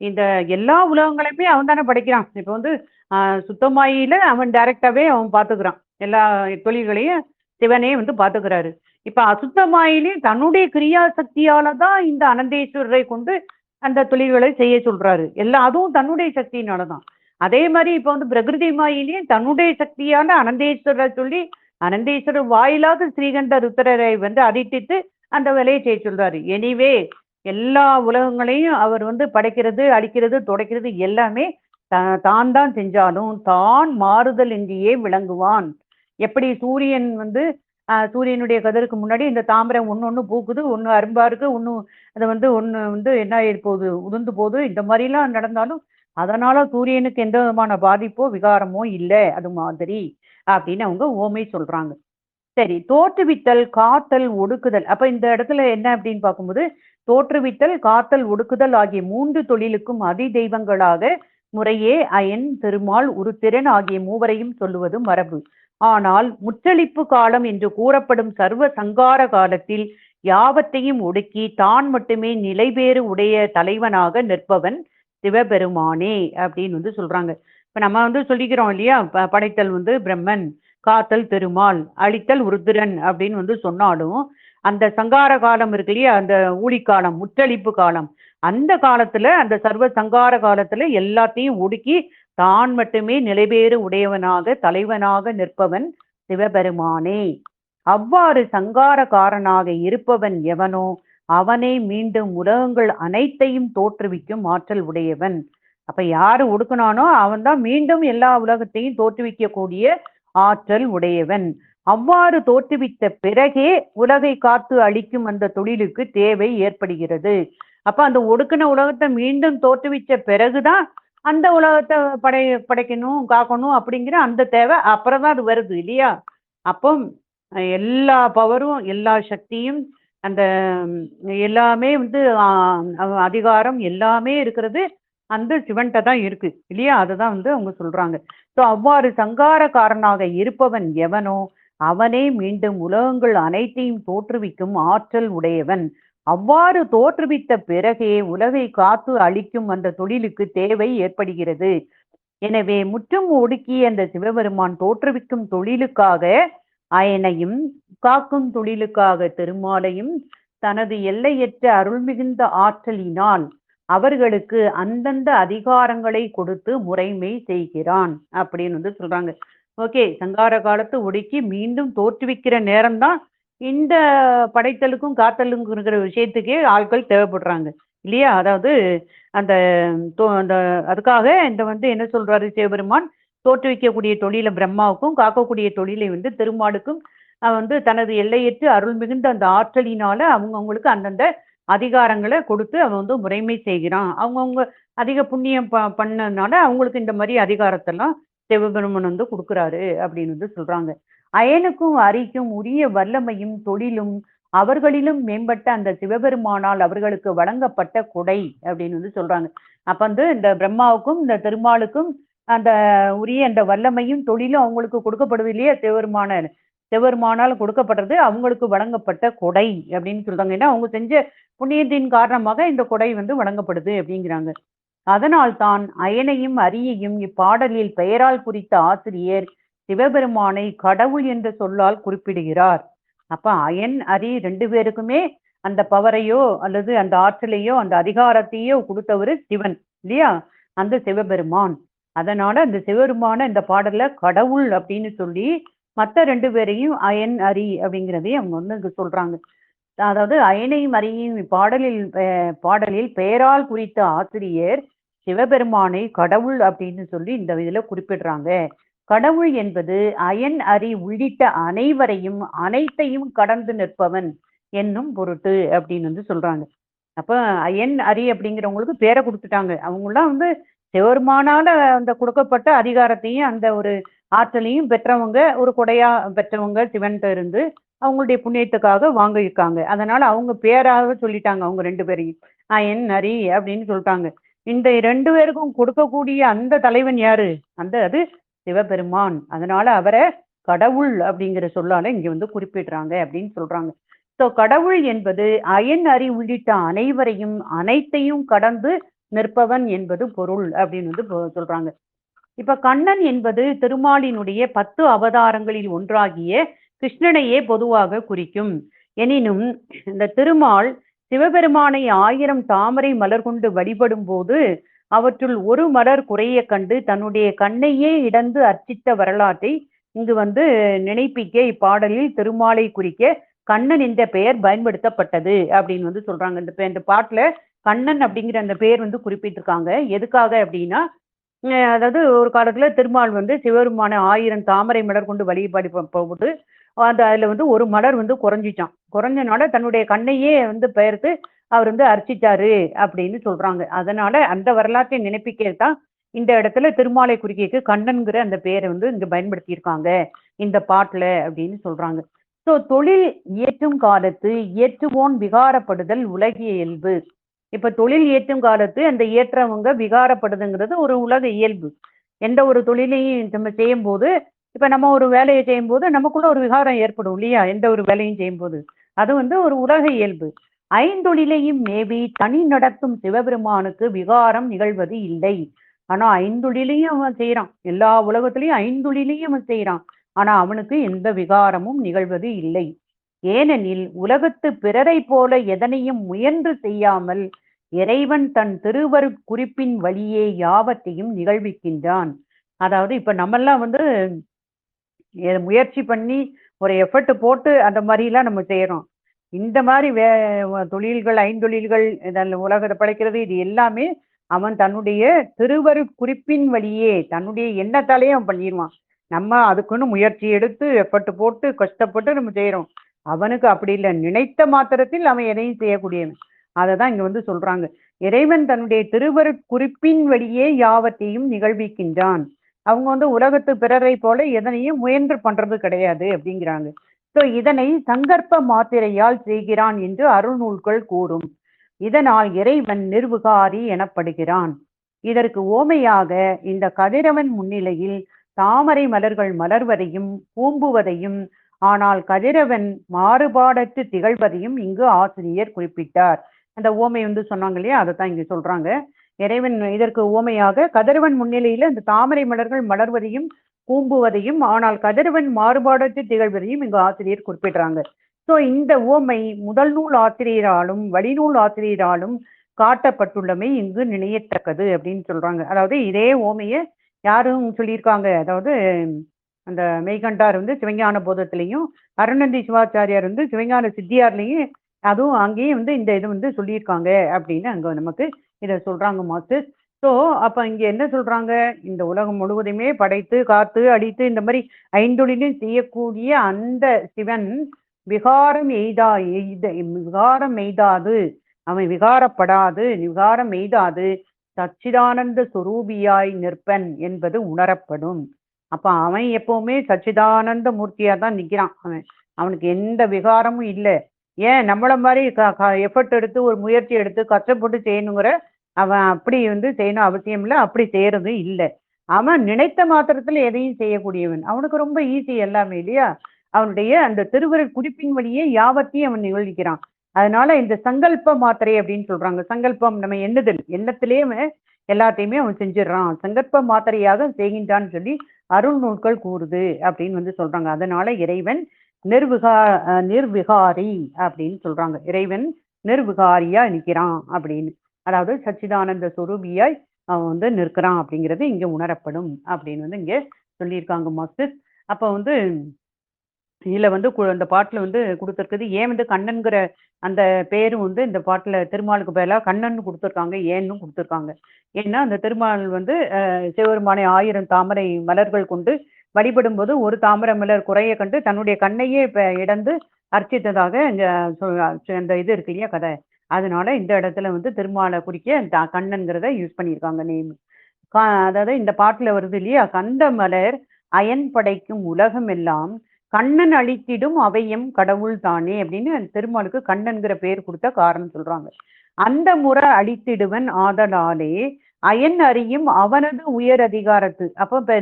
இந்த எல்லா உலகங்களையுமே அவன் தானே படைக்கிறான். இப்ப வந்து சுத்தமாயில அவன் டைரக்டாவே அவன் பாத்துக்கிறான். எல்லா தொழில்களையும் சிவனே வந்து பாத்துக்கிறாரு. இப்ப அசுத்தமாயிலே தன்னுடைய கிரியா சக்தியால தான் இந்த அனந்தேஸ்வரரை கொண்டு அந்த தொழில்களை செய்ய சொல்றாரு. அதுவும் தன்னுடைய சக்தியினாலதான். அதே மாதிரி இப்ப வந்து பிரகிருதி மாயிலையும் தன்னுடைய சக்தியான அனந்தேஸ்வரர் சொல்லி அனந்தேஸ்வரர் வாயிலாக ஸ்ரீகண்ட ருத்ரரை வந்து அதிட்டித்து அந்த வேலையை செய்ய சொல்றாரு. எனிவே எல்லா உலகங்களையும் அவர் வந்து படைக்கிறது, அழிக்கிறது, துடைக்கிறது எல்லாமே தான் செஞ்சாலும் தான் மாறுதல் இன்றியே விளங்குவான். எப்படி சூரியன் வந்து சூரியனுடைய கதிருக்கு முன்னாடி இந்த தாமரை ஒண்ணு பூக்குது, ஒண்ணு அரும்பா இருக்கு, அது வந்து ஒண்ணு வந்து என்ன போகுது, உதிர்ந்து போகுது, இந்த மாதிரிலாம் நடந்தாலும் அதனால சூரியனுக்கு எந்த விதமான பாதிப்போ விகாரமோ இல்லை, அது மாதிரி அப்படின்னு அவங்க ஓமை சொல்றாங்க. சரி, தோற்றுவித்தல் காத்தல் ஒடுக்குதல். அப்ப இந்த இடத்துல என்ன அப்படின்னு பார்க்கும்போது தோற்றுவித்தல் காத்தல் ஒடுக்குதல் ஆகிய 3 தொழிலுக்கும் அதி தெய்வங்களாக முறையே அயன் திருமால் உருத்திரன் ஆகிய மூவரையும் சொல்லுவது மரபு. ஆனால் முற்றளிப்பு காலம் என்று கூறப்படும் சர்வ சங்கார காலத்தில் யாவத்தையும் ஒடுக்கி தான் மட்டுமே நிலைபேறு உடைய தலைவனாக நிற்பவன் சிவபெருமானே அப்படின்னு சொல்றாங்க. இப்ப நம்ம சொல்லிக்கிறோம் இல்லையா, படைத்தல் பிரம்மன், காத்தல் திருமால், அழித்தல் ருத்ரன் அப்படின்னு சொன்னாலும் அந்த சங்கார காலம் இருக்கு இல்லையா, அந்த ஊழிக்காலம், முற்றளிப்பு காலம், அந்த காலத்துல, அந்த சர்வ சங்கார காலத்துல எல்லாத்தையும் ஒடுக்கி தான் மட்டுமே நிலைபேறு உடையவனாக தலைவனாக நிற்பவன் சிவபெருமானே. அவ்வாறு சங்காரக்காரனாக இருப்பவன் எவனோ அவனே மீண்டும் உலகங்கள் அனைத்தையும் தோற்றுவிக்கும் ஆற்றல் உடையவன். அப்ப யாரு ஒடுக்கினானோ அவன் தான் மீண்டும் எல்லா உலகத்தையும் தோற்றுவிக்கக்கூடிய ஆற்றல் உடையவன். அவ்வாறு தோற்றுவித்த பிறகே உலகை காத்து அழிக்கும் அந்த தொழிலுக்கு தேவை ஏற்படுகிறது. அப்ப அந்த ஒடுக்கின உலகத்தை மீண்டும் தோற்றுவிச்ச பிறகுதான் அந்த உலகத்தை படைக்கணும், காக்கணும் அப்படிங்கிற அந்த தேவை அப்புறம் தான் அது வருது இல்லையா. அப்போ எல்லா பவரும், எல்லா சக்தியும், அந்த எல்லாமே அதிகாரம் எல்லாமே இருக்கிறது அந்த சிவன்கிட்ட தான் இருக்கு இல்லையா. அதுதான் அவங்க சொல்றாங்க. ஸோ அவ்வாறு சங்காரக்காரனாக இருப்பவன் எவனோ அவனே மீண்டும் உலகங்கள் அனைத்தையும் தோற்றுவிக்கும் ஆற்றல் உடையவன். அவ்வாறு தோற்றுவித்த பிறகே உலகை காத்து அழிக்கும் அந்த தொழிலுக்கு தேவை ஏற்படுகிறது. எனவே முற்றும் ஒடுக்கிய அந்த சிவபெருமான் தோற்றுவிக்கும் தொழிலுக்காக அயனையும், காக்கும் தொழிலுக்காக திருமாலையும் தனது எல்லையற்ற அருள் மிகுந்த ஆற்றலினால் அவர்களுக்கு அந்தந்த அதிகாரங்களை கொடுத்து முறைமை செய்கிறான் அப்படின்னு சொல்றாங்க. ஓகே, சங்கார காலத்து ஒடுக்கி மீண்டும் தோற்றுவிக்கிற நேரம்தான் இந்த படைத்தலுக்கும் காத்தலுக்கும் இருக்கிற விஷயத்துக்கே ஆட்கள் தேவைப்படுறாங்க இல்லையா. அதாவது அந்த அதுக்காக இந்த என்ன சொல்றாரு சிவபெருமான், தோற்றுவிக்கக்கூடிய தொழிலை பிரம்மாவுக்கும், காக்கக்கூடிய தொழிலை திருமாலுக்கும் தனது எல்லையற்று அருள் மிகுந்த அந்த ஆற்றலினால அவங்களுக்கு அந்தந்த அதிகாரங்களை கொடுத்து அவன் முறைமை செய்கிறான். அவங்கவுங்க அதிக புண்ணியம் பண்ணதுனால அவங்களுக்கு இந்த மாதிரி அதிகாரத்தெல்லாம் சிவபெருமன் கொடுக்குறாரு அப்படின்னு சொல்றாங்க. அயனுக்கும் அரிக்கும் உரிய வல்லமையும் தொழிலும் அவர்களிலும் மேம்பட்ட அந்த சிவபெருமானால் அவர்களுக்கு வழங்கப்பட்ட கொடை அப்படின்னு சொல்றாங்க. அப்ப இந்த பிரம்மாவுக்கும் இந்த திருமாலுக்கும் அந்த உரிய அந்த வல்லமையும் தொழிலும் அவங்களுக்கு கொடுக்கப்படுது இல்லையா, சிவபெருமானால் கொடுக்கப்படுறது அவங்களுக்கு வழங்கப்பட்ட கொடை அப்படின்னு சொல்றாங்க. ஏன்னா அவங்க செஞ்ச புண்ணியத்தின் காரணமாக இந்த கொடை வழங்கப்படுது அப்படிங்கிறாங்க. அதனால் தான் அயனையும் அரியையும் இப்பாடலில் பெயரால் குறித்த ஆசிரியர் சிவபெருமானை கடவுள் என்ற சொல்லால் குறிப்பிடுகிறார். அப்ப அயன் அரி ரெண்டு பேருக்குமே அந்த பவரையோ அல்லது அந்த ஆற்றலையோ அந்த அதிகாரத்தையோ கொடுத்தவர் சிவன் இல்லையா, அந்த சிவபெருமான். அதனால அந்த சிவபெருமான இந்த பாடல்ல கடவுள் அப்படின்னு சொல்லி மற்ற ரெண்டு பேரையும் அயன் அரி அப்படிங்கிறதையும் அவங்க இங்க சொல்றாங்க. அதாவது அயனையும் அரியையும் பாடலில் பெயரால் குறித்த ஆசிரியர் சிவபெருமானை கடவுள் அப்படின்னு சொல்லி இந்த இதுல குறிப்பிடுறாங்க. கடவுள் என்பது அயன் அரி உள்ளிட்ட அனைவரையும் அனைத்தையும் கடந்து நிற்பவன் என்னும் பொருட்டு அப்படின்னு சொல்றாங்க. அப்ப அயன் அரி அப்படிங்கிறவங்களுக்கு பேரை கொடுத்துட்டாங்க. அவங்களாம் சிவபெருமானால அந்த கொடுக்கப்பட்ட அதிகாரத்தையும் அந்த ஒரு ஆற்றலையும் பெற்றவங்க, ஒரு கொடையா பெற்றவங்க சிவன்கிட்ட இருந்து அவங்களுடைய புண்ணியத்துக்காக வாங்கியிருக்காங்க. அதனால அவங்க பேராக சொல்லிட்டாங்க அவங்க ரெண்டு பேரையும் அயன் அரி அப்படின்னு சொல்லிட்டாங்க. இந்த ரெண்டு பேருக்கும் கொடுக்கக்கூடிய அந்த தலைவன் யாரு, அது சிவபெருமான். அதனால அவரை கடவுள் அப்படிங்கிற சொல்லால இங்க குறிப்பிடுறாங்க அப்படின்னு சொல்றாங்க. ஸோ கடவுள் என்பது அயன் அரி உள்ளிட்ட அனைவரையும் அனைத்தையும் கடந்து நிற்பவன் என்பது பொருள் அப்படின்னு சொல்றாங்க. இப்ப கண்ணன் என்பது திருமாலினுடைய 10 அவதாரங்களில் ஒன்றாகிய கிருஷ்ணனையே பொதுவாக குறிக்கும். எனினும் இந்த திருமால் சிவபெருமானை 1000 தாமரை மலர் கொண்டு வழிபடும் போது அவற்றுள் ஒரு மலர் குறைய கண்டு தன்னுடைய கண்ணையே இடந்து அர்ச்சித்த வரலாற்றை இங்கு நினைப்பிக்க இப்பாடலில் திருமாலை குறிக்க கண்ணன் என்ற பெயர் பயன்படுத்தப்பட்டது அப்படின்னு சொல்றாங்க. இந்த பாட்டுல கண்ணன் அப்படிங்கிற அந்த பெயர் குறிப்பிட்டிருக்காங்க. எதுக்காக அப்படின்னா, அதாவது ஒரு காலத்துல திருமால் சிவபெருமான 1000 தாமரை மலர் கொண்டு வழிபாடு போகுது. அதுல ஒரு மலர் குறைஞ்சிச்சான். குறைஞ்சனால தன்னுடைய கண்ணையே பெயர்த்து அவர் அர்ச்சிச்சாரு அப்படின்னு சொல்றாங்க. அதனால அந்த வரலாற்றை நினைப்பிக்கத்தான் இந்த இடத்துல திருமாலை குறிக்க கண்ணன்கிற அந்த பெயரை இங்க பயன்படுத்தியிருக்காங்க இந்த பாட்டுல அப்படின்னு சொல்றாங்க. ஸோ தொழில் இயற்றும் காலத்து இயற்றுவோன் விகாரப்படுதல் உலகிய இயல்பு. இப்ப தொழில் ஏற்றும் காலத்து அந்த ஏற்றவங்க விகாரப்படுதுங்கிறது ஒரு உலக இயல்பு. எந்த ஒரு தொழிலையும் நம்ம செய்யும் போது இப்ப நம்ம ஒரு வேலையை செய்யும்போது நமக்குள்ள ஒரு விகாரம் ஏற்படும் இல்லையா? எந்த ஒரு வேலையும் செய்யும்போது. அது வந்து ஒரு உலக இயல்பு. ஐந்தொழிலையும் மேவி தனி நடத்தும் சிவபெருமானுக்கு விகாரம் நிகழ்வது இல்லை. ஆனா ஐந்தொழிலையும் அவன் செய்யறான். எல்லா உலகத்திலையும் ஐந்தொழிலையும் அவன் செய்யறான். ஆனா அவனுக்கு எந்த விகாரமும் நிகழ்வது இல்லை. ஏனெனில் உலகத்து பிறரை போல எதனையும் முயன்று செய்யாமல் இறைவன் தன் திருவருட் குறிப்பின் வழியே யாவத்தையும் நிகழ்விக்கின்றான். அதாவது இப்ப நம்மெல்லாம் வந்து முயற்சி பண்ணி ஒரு எஃபர்ட் போட்டு அந்த மாதிரிலாம் நம்ம செய்யறோம். இந்த மாதிரி தொழில்கள், ஐந்தொழில்கள், இதெல்லாம் உலகத்தை படைக்கிறது, இது எல்லாமே அவன் தன்னுடைய திருவருட் குறிப்பின் வழியே தன்னுடைய எண்ணத்தாலேயே அவன் பண்ணிடுவான். நம்ம அதுக்குன்னு முயற்சி எடுத்து எஃபர்ட் போட்டு கஷ்டப்பட்டு நம்ம செய்யறோம். அவனுக்கு அப்படி இல்லை. நினைத்த மாத்திரத்தில் அவன் எதையும் செய்யக்கூடியவன். அதை தான் இங்க வந்து சொல்றாங்க. இறைவன் தன்னுடைய திருவருட் குறிப்பின் வழியே யாவத்தையும் நிகழ்விக்கின்றான். அவங்க வந்து உலகத்து பிறரை போல எதனையும் முயன்று பண்றது கிடையாது அப்படிங்கிறாங்க. ஸோ இதனை சங்கற்ப மாத்திரையால் செய்கிறான் என்று அருள்நூல்கள் கூறும். இதனால் இறைவன் நிர்விகாரி எனப்படுகிறான். இதற்கு ஓமையாக இந்த கதிரவன் முன்னிலையில் தாமரை மலர்கள் மலர்வதையும் பூம்புவதையும், ஆனால் கதிரவன் மாறுபாடற்று திகழ்வதையும் இங்கு ஆசிரியர் குறிப்பிட்டார். அந்த ஓமை வந்து சொன்னாங்க இல்லையா, அதைத்தான் இங்க சொல்றாங்க. இறைவன் இதற்கு ஓமையாக கதிரவன் முன்னிலையில இந்த தாமரை மலர்கள் மலர்வதையும் பூம்புவதையும், ஆனால் கதிரவன் மாறுபாடற்று திகழ்வதையும் இங்கு ஆசிரியர் குறிப்பிடுறாங்க. ஸோ இந்த ஓமை முதல் நூல் ஆசிரியராலும் வழிநூல் ஆசிரியராலும் காட்டப்பட்டுள்ளமை இங்கு நினையத்தக்கது அப்படின்னு சொல்றாங்க. அதாவது இதே ஓமையை யாரும் சொல்லியிருக்காங்க. அதாவது அந்த மெய்கண்டார் வந்து சிவஞான போதத்திலையும், அருணந்தி சிவாச்சாரியார் வந்து சிவஞான சித்தியார்லையும், அதுவும் அங்கேயும் வந்து இந்த இது வந்து சொல்லியிருக்காங்க அப்படின்னு அங்க நமக்கு இதை சொல்றாங்க மாஸ்டர். ஸோ அப்ப இங்க என்ன சொல்றாங்க, இந்த உலகம் முழுவதுமே படைத்து காத்து அழித்து இந்த மாதிரி ஐந்தொழிலும் செய்யக்கூடிய அந்த சிவன் விகாரம் விகாரம் எய்தாது, அவன் விகாரப்படாது, விகாரம் எய்தாது சச்சிதானந்த சுரூபியாய் நிற்பன் என்பது உணரப்படும். அப்ப அவன் எப்பவுமே சச்சிதானந்த மூர்த்தியா தான் நிக்கிறான். அவனுக்கு எந்த விகாரமும் இல்லை. ஏன் நம்மள மாதிரி எஃபர்ட் எடுத்து ஒரு முயற்சி எடுத்து கஷ்டப்பட்டு செய்யணுங்கிற அவன் அப்படி வந்து செய்யணும் அவசியம் இல்லை. அப்படி செய்யறது இல்லை. அவன் நினைத்த மாத்திரத்துல எதையும் செய்யக்கூடியவன். அவனுக்கு ரொம்ப ஈஸி எல்லாமே இல்லையா? அவனுடைய அந்த திருவருட் குறிப்பின் வழியே யாவத்தையும் அவன் நிகழ்விக்கிறான். அதனால இந்த சங்கல்ப மாத்திரை அப்படின்னு சொல்றாங்க. சங்கல்பம் நம்ம எண்ணுதல், எண்ணத்திலேயே எல்லாத்தையுமே அவன் செஞ்சிடறான், சங்கல்ப மாத்திரையாக செய்கின்றான்னு சொல்லி அருள் நூல்கள் கூறுது அப்படின்னு வந்து சொல்றாங்க. அதனால இறைவன் நிர்விகாரி அப்படின்னு சொல்றாங்க. இறைவன் நிர்விகாரியா நிற்கிறான் அப்படின்னு, அதாவது சச்சிதானந்த சுரூபியாய் அவன் வந்து நிற்கிறான் அப்படிங்கிறது இங்க உணரப்படும் அப்படின்னு வந்து இங்க சொல்லியிருக்காங்க மாஸ்டர். அப்ப வந்து இதுல வந்து அந்த பாட்டுல வந்து கொடுத்துருக்குது. ஏன் வந்து கண்ணன்கிற அந்த பேரும் வந்து இந்த பாட்டுல திருமாலுக்கு பதிலாக கண்ணன் கொடுத்துருக்காங்க, ஏன்னு கொடுத்துருக்காங்க. ஏன்னா அந்த திருமால் வந்து சிவபெருமானை 1000 தாமரை மலர்கள் கொண்டு வழிபடும் போது ஒரு தாமரை மலர் குறைய கண்டு தன்னுடைய கண்ணையே இடந்து அர்ச்சித்ததாக இந்த இது இருக்கு இல்லையா கதை. அதனால இந்த இடத்துல வந்து திருமாலை குறிக்க கண்ணன்கிறத யூஸ் பண்ணியிருக்காங்க நேம். அதாவது இந்த பாட்டுல வருது இல்லையா, கந்த மலர் அயன் படைக்கும் உலகம் எல்லாம் கண்ணன் அழித்திடும் அவையும் கடவுள் தானே அப்படின்னு திருமாலுக்கு கண்ணன்கிற பேர் கொடுத்த காரணம் சொல்றாங்க. அந்த முறை அழித்திடுவன் ஆதலாலே அயன் அறியும் அவனது உயர் அதிகாரத்து. அப்ப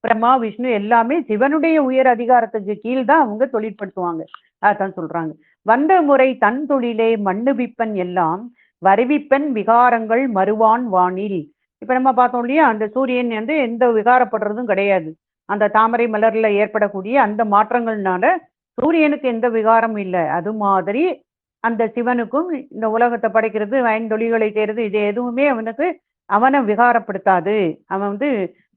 பிரம்மா விஷ்ணு எல்லாமே சிவனுடைய உயர் அதிகாரத்துக்கு கீழ்தான் அவங்க தொழிற்படுத்துவாங்க. அதான் சொல்றாங்க. வந்த முறை தன் தொழிலே மண்ணுவிப்பன் எல்லாம் வருவிப்பன் விகாரங்கள் மறுவான் வானில். இப்ப நம்ம பார்த்தோம் இல்லையா, அந்த சூரியன் வந்து எந்த விகாரப்படுறதும் கிடையாது. அந்த தாமரை மலர்ல ஏற்படக்கூடிய அந்த மாற்றங்கள்னால சூரியனுக்கு எந்த விகாரமும் இல்லை. அது மாதிரி அந்த சிவனுக்கும் இந்த உலகத்தை படைக்கிறது, ஐந்தொழில்களை செய்யறது, இது எதுவுமே அவனுக்கு அவனை விகாரப்படுத்தாது. அவன் வந்து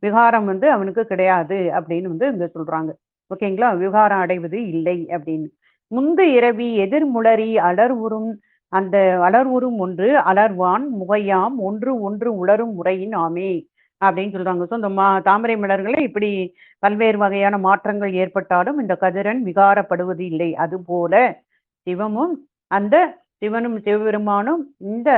விகாரம் வந்து அவனுக்கு கிடையாது அப்படின்னு வந்து இங்க சொல்றாங்க. ஓகேங்களா? விகாரம் அடைவது இல்லை அப்படின்னு. முந்து இரவி எதிர்முளரி அலர் உறும் அந்த அலர் உறும் ஒன்று அலர்வான் முகையாம் ஒன்று ஒன்று உளரும் முறையின் ஆமே அப்படின்னு சொல்றாங்க. ஸோ இந்த தாமரை மலர்களை இப்படி பல்வேறு வகையான மாற்றங்கள் ஏற்பட்டாலும் இந்த கதிரன் விகாரப்படுவது இல்லை. அதுபோல சிவமும் அந்த சிவனும் சிவபெருமானும் இந்த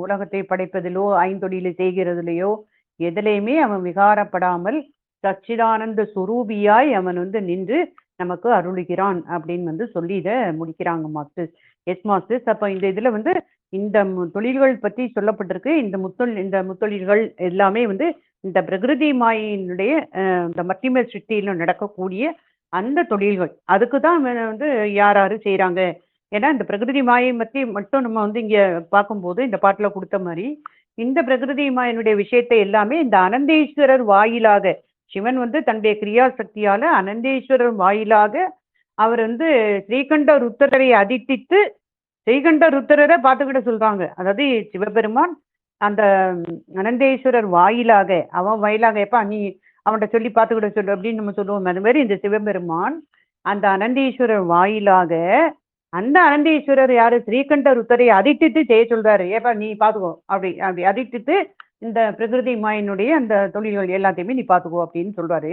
உலகத்தை படைப்பதிலோ ஐந்தொழிலை செய்கிறதுலையோ எதிலையுமே அவன் விகாரப்படாமல் சச்சிதானந்த சுரூபியாய் அவன் வந்து நின்று நமக்கு அருளுகிறான் அப்படின்னு வந்து சொல்லி இதை முடிக்கிறாங்க மாஸ்டர்ஸ். S masters. அப்போ இந்த இதுல வந்து இந்த தொழில்கள் பற்றி சொல்லப்பட்டிருக்கு. இந்த முத்தொழில்கள் எல்லாமே வந்து இந்த பிரகிருதி மாயினுடைய இந்த மத்தியம சிருஷ்டியில நடக்கக்கூடிய அந்த தொழில்கள் அதுக்கு தான் வந்து யார் யாரு செய்றாங்க. ஏன்னா இந்த பிரகிருதி மாயை பத்தி மட்டும் நம்ம வந்து இங்க பார்க்கும்போது இந்த பாட்டுல கொடுத்த மாதிரி இந்த பிரகிருதி மாயினுடைய விஷயத்தை எல்லாமே இந்த அனந்தேஸ்வரர் வாயிலாக சிவன் வந்து தன்னுடைய கிரியா சக்தியால அனந்தேஸ்வரர் வாயிலாக அவர் வந்து ஸ்ரீகண்ட ருத்தரை அதித்தித்து ஸ்ரீகண்ட ருத்திரரை பார்த்துக்கிட்ட சொல்றாங்க. அதாவது சிவபெருமான் அந்த அனந்தேஸ்வரர் வாயிலாக அவன் வாயிலாக எப்ப நீ அவன்கிட்ட சொல்லி பார்த்துக்கிட்ட சொல்லு அப்படின்னு நம்ம சொல்லுவோம். அது மாதிரி இந்த சிவபெருமான் அந்த அனந்தேஸ்வரர் வாயிலாக அந்த அனந்தேஸ்வரர் யாரு ஸ்ரீகண்ட ருத்தரை அதிட்டித்து செய்ய சொல்றாரு. ஏப்பா நீ பாத்துக்கோ அப்படி அப்படி அதிட்டித்து இந்த பிரகிருதி மாயினுடைய அந்த தொழில்கள் எல்லாத்தையுமே நீ பாத்துக்கோ அப்படின்னு சொல்றாரு.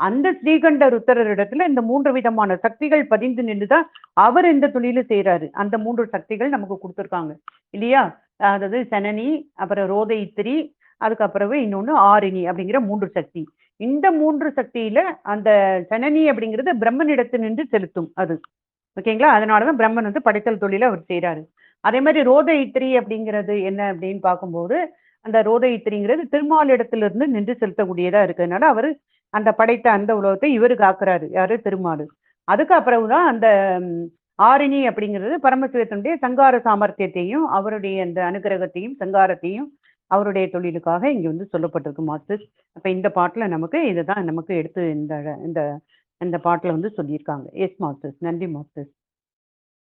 அந்த ஸ்ரீகண்ட ருத்தரர் இடத்துல இந்த 3 விதமான சக்திகள் பதிந்து நின்றுதான் அவர் இந்த தொழில செய்யறாரு. அந்த 3 சக்திகள் நமக்கு கொடுத்துருக்காங்க இல்லையா? அதாவது சனனி, அப்புறம் ரோதைத்திரி, அதுக்கப்புறவு இன்னொன்னு ஆரிணி அப்படிங்கிற 3 சக்தி. இந்த 3 சக்தியில அந்த சனனி அப்படிங்கிறது பிரம்மனிடத்து நின்று செலுத்தும் அது. ஓகேங்களா? அதனாலதான் பிரம்மன் வந்து படைத்தல் தொழில அவர் செய்யறாரு. அதே மாதிரி ரோத இத்திரி அப்படிங்கிறது என்ன அப்படின்னு பார்க்கும்போது அந்த ரோத இத்திரிங்கிறது திருமாலிடத்திலிருந்து நின்று செலுத்தக்கூடியதா இருக்கிறதுனால அவரு அந்த படைத்த அந்த உலகத்தை இவரு காக்குறாரு. யாரு? திருமாலு. அதுக்கு அப்புறவுதான் அந்த ஆரிணி அப்படிங்கிறது பரமசிவத்தினுடைய சங்கார சாமர்த்தியத்தையும் அவருடைய அந்த அனுகிரகத்தையும் சங்காரத்தையும் அவருடைய தொழிலுக்காக இங்க வந்து சொல்லப்பட்டிருக்கு மாஸ்டர்ஸ். அப்ப இந்த பாட்டுல நமக்கு இதுதான் நமக்கு எடுத்து இந்த இந்த இந்த பாட்டுல வந்து சொல்லியிருக்காங்க. S masters. நன்றி மாஸ்டர்ஸ்.